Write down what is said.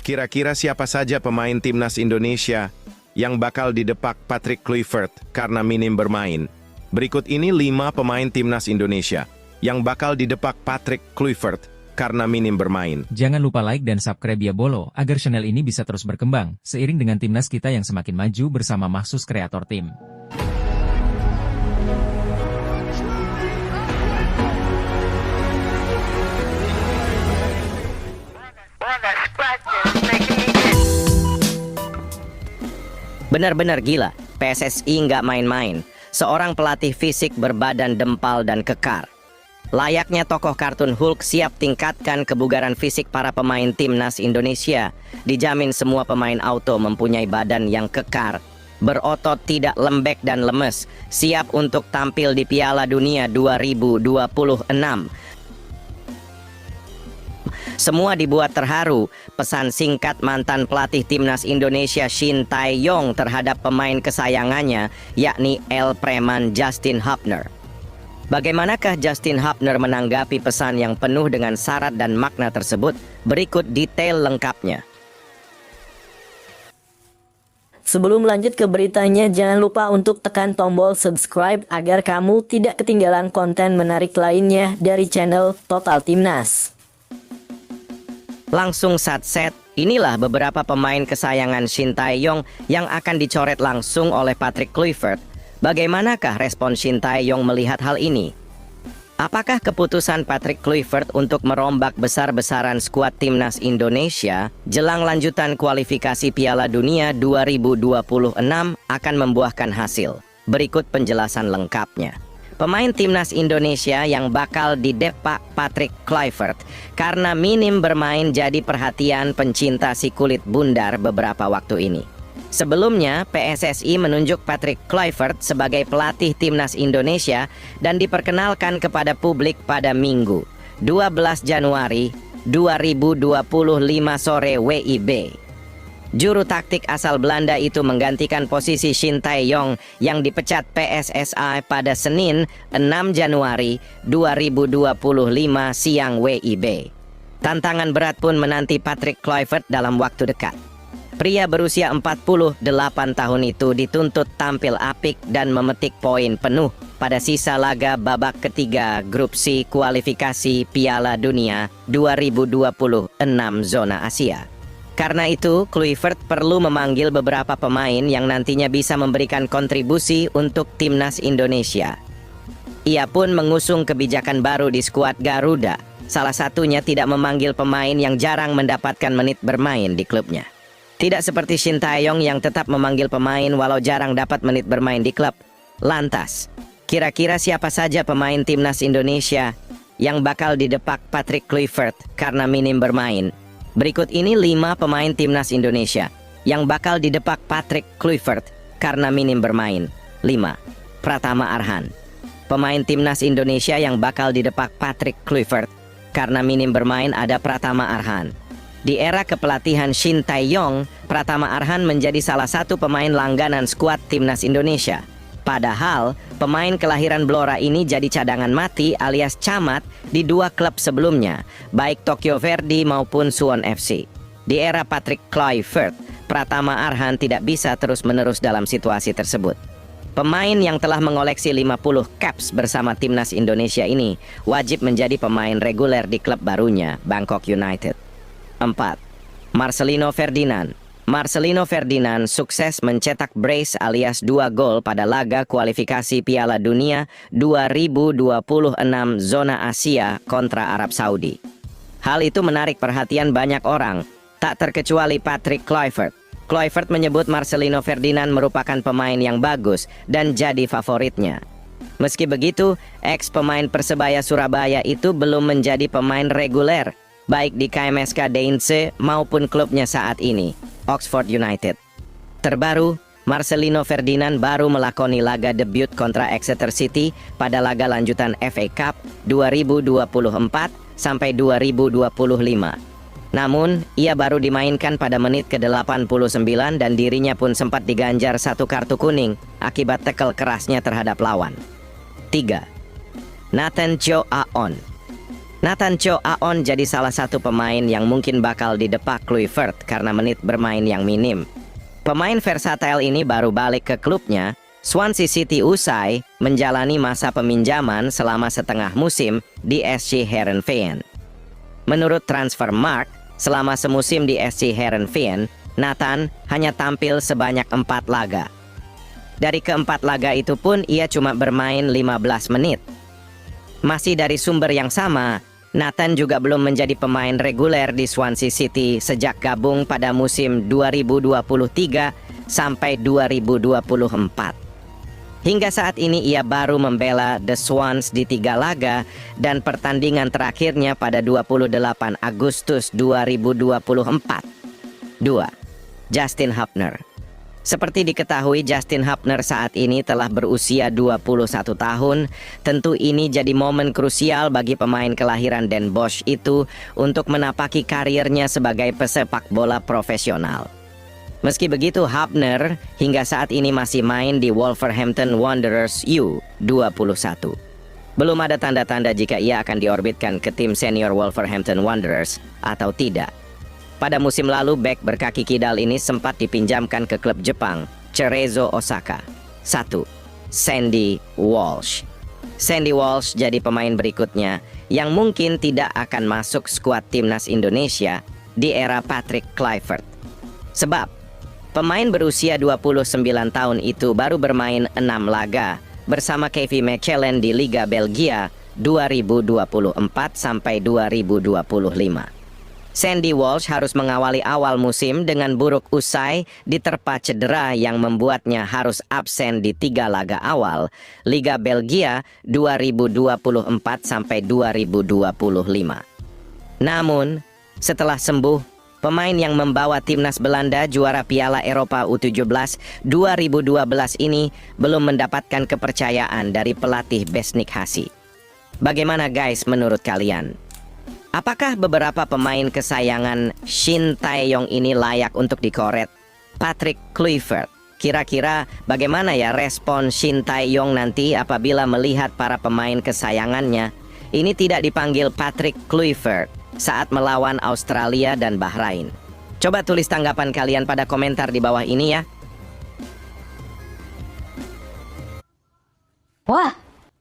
Kira-kira siapa saja pemain timnas Indonesia yang bakal didepak Patrick Kluivert karena minim bermain? Berikut ini 5 pemain timnas Indonesia yang bakal didepak Patrick Kluivert karena minim bermain. Jangan lupa like dan subscribe ya Bolo, agar channel ini bisa terus berkembang, seiring dengan timnas kita yang semakin maju bersama Maxus Kreator Tim. Benar-benar gila, PSSI nggak main-main. Seorang pelatih fisik berbadan dempal dan kekar. Layaknya tokoh kartun Hulk siap tingkatkan kebugaran fisik para pemain timnas Indonesia. Dijamin semua pemain auto mempunyai badan yang kekar, berotot tidak lembek dan lemes, siap untuk tampil di Piala Dunia 2026. Semua dibuat terharu, pesan singkat mantan pelatih timnas Indonesia Shin Tae-yong terhadap pemain kesayangannya, yakni El Preman Justin Hubner. Bagaimanakah Justin Hubner menanggapi pesan yang penuh dengan syarat dan makna tersebut? Berikut detail lengkapnya. Sebelum lanjut ke beritanya, jangan lupa untuk tekan tombol subscribe agar kamu tidak ketinggalan konten menarik lainnya dari channel Total Timnas. Langsung satset, inilah beberapa pemain kesayangan Shin Tae-yong yang akan dicoret langsung oleh Patrick Kluivert. Bagaimanakah respon Shin Tae-yong melihat hal ini? Apakah keputusan Patrick Kluivert untuk merombak besar-besaran skuad timnas Indonesia jelang lanjutan kualifikasi Piala Dunia 2026 akan membuahkan hasil? Berikut penjelasan lengkapnya. Pemain timnas Indonesia yang bakal didepak Patrick Kluivert karena minim bermain jadi perhatian pencinta si kulit bundar beberapa waktu ini. Sebelumnya, PSSI menunjuk Patrick Kluivert sebagai pelatih timnas Indonesia dan diperkenalkan kepada publik pada Minggu, 12 Januari 2025 sore WIB. Juru taktik asal Belanda itu menggantikan posisi Shin Tae-yong yang dipecat PSSI pada Senin 6 Januari 2025 siang WIB. Tantangan berat pun menanti Patrick Kluivert dalam waktu dekat. Pria berusia 48 tahun itu dituntut tampil apik dan memetik poin penuh pada sisa laga babak ketiga Grup C kualifikasi Piala Dunia 2026 zona Asia. Karena itu, Kluivert perlu memanggil beberapa pemain yang nantinya bisa memberikan kontribusi untuk timnas Indonesia. Ia pun mengusung kebijakan baru di skuad Garuda, salah satunya tidak memanggil pemain yang jarang mendapatkan menit bermain di klubnya. Tidak seperti Shin Tae-yong yang tetap memanggil pemain walau jarang dapat menit bermain di klub. Lantas, kira-kira siapa saja pemain timnas Indonesia yang bakal didepak Patrick Kluivert karena minim bermain? Berikut ini 5 pemain timnas Indonesia yang bakal didepak Patrick Kluivert karena minim bermain. 5. Pratama Arhan. Pemain timnas Indonesia yang bakal didepak Patrick Kluivert karena minim bermain ada Pratama Arhan. Di era kepelatihan Shin Tae-yong, Pratama Arhan menjadi salah satu pemain langganan skuad timnas Indonesia. Padahal, pemain kelahiran Blora ini jadi cadangan mati alias camat di 2 klub sebelumnya, baik Tokyo Verdy maupun Suwon FC. Di era Patrick Kluivert, Pratama Arhan tidak bisa terus-menerus dalam situasi tersebut. Pemain yang telah mengoleksi 50 caps bersama timnas Indonesia ini wajib menjadi pemain reguler di klub barunya, Bangkok United. 4. Marcelino Ferdinand. Marcelino Ferdinand sukses mencetak brace alias 2 gol pada laga kualifikasi Piala Dunia 2026 zona Asia kontra Arab Saudi. Hal itu menarik perhatian banyak orang, tak terkecuali Patrick Kluivert. Kluivert menyebut Marcelino Ferdinand merupakan pemain yang bagus dan jadi favoritnya. Meski begitu, ex-pemain Persebaya Surabaya itu belum menjadi pemain reguler, baik di KMSK Deinze maupun klubnya saat ini, Oxford United. Terbaru, Marcelino Ferdinand baru melakoni laga debut kontra Exeter City pada laga lanjutan FA Cup 2024 sampai 2025. Namun, ia baru dimainkan pada menit ke-89 dan dirinya pun sempat diganjar 1 kartu kuning akibat tackle kerasnya terhadap lawan. 3. Nathan Chow Aon. Nathan Cho Aon jadi salah satu pemain yang mungkin bakal didepak Kluivert karena menit bermain yang minim. Pemain versatile ini baru balik ke klubnya, Swansea City, usai menjalani masa peminjaman selama setengah musim di SC Heerenveen. Menurut Transfermarkt, selama semusim di SC Heerenveen, Nathan hanya tampil sebanyak 4 laga. Dari keempat laga itu pun ia cuma bermain 15 menit. Masih dari sumber yang sama, Nathan juga belum menjadi pemain reguler di Swansea City sejak gabung pada musim 2023 sampai 2024. Hingga saat ini ia baru membela The Swans di 3 laga dan pertandingan terakhirnya pada 28 Agustus 2024. 2. Justin Hubner. Seperti diketahui, Justin Hubner saat ini telah berusia 21 tahun. Tentu ini jadi momen krusial bagi pemain kelahiran Den Bosch itu untuk menapaki karirnya sebagai pesepak bola profesional. Meski begitu, Hubner hingga saat ini masih main di Wolverhampton Wanderers U21. Belum ada tanda-tanda jika ia akan diorbitkan ke tim senior Wolverhampton Wanderers atau tidak. Pada musim lalu, bek berkaki kidal ini sempat dipinjamkan ke klub Jepang, Cerezo Osaka. 1. Sandy Walsh. Sandy Walsh jadi pemain berikutnya yang mungkin tidak akan masuk skuad timnas Indonesia di era Patrick Kluivert. Sebab, pemain berusia 29 tahun itu baru bermain 6 laga bersama Kevin Mechelen di Liga Belgia 2024 sampai 2025. Sandy Walsh harus mengawali awal musim dengan buruk usai diterpa cedera yang membuatnya harus absen di 3 laga awal Liga Belgia 2024 sampai 2025. Namun, setelah sembuh, pemain yang membawa timnas Belanda juara Piala Eropa U17 2012 ini belum mendapatkan kepercayaan dari pelatih Besnik Hasi. Bagaimana guys menurut kalian? Apakah beberapa pemain kesayangan Shin Tae-yong ini layak untuk dikoret? Patrick Kluivert. Kira-kira bagaimana ya respon Shin Tae-yong nanti apabila melihat para pemain kesayangannya ini tidak dipanggil Patrick Kluivert saat melawan Australia dan Bahrain? Coba tulis tanggapan kalian pada komentar di bawah ini ya. Wah,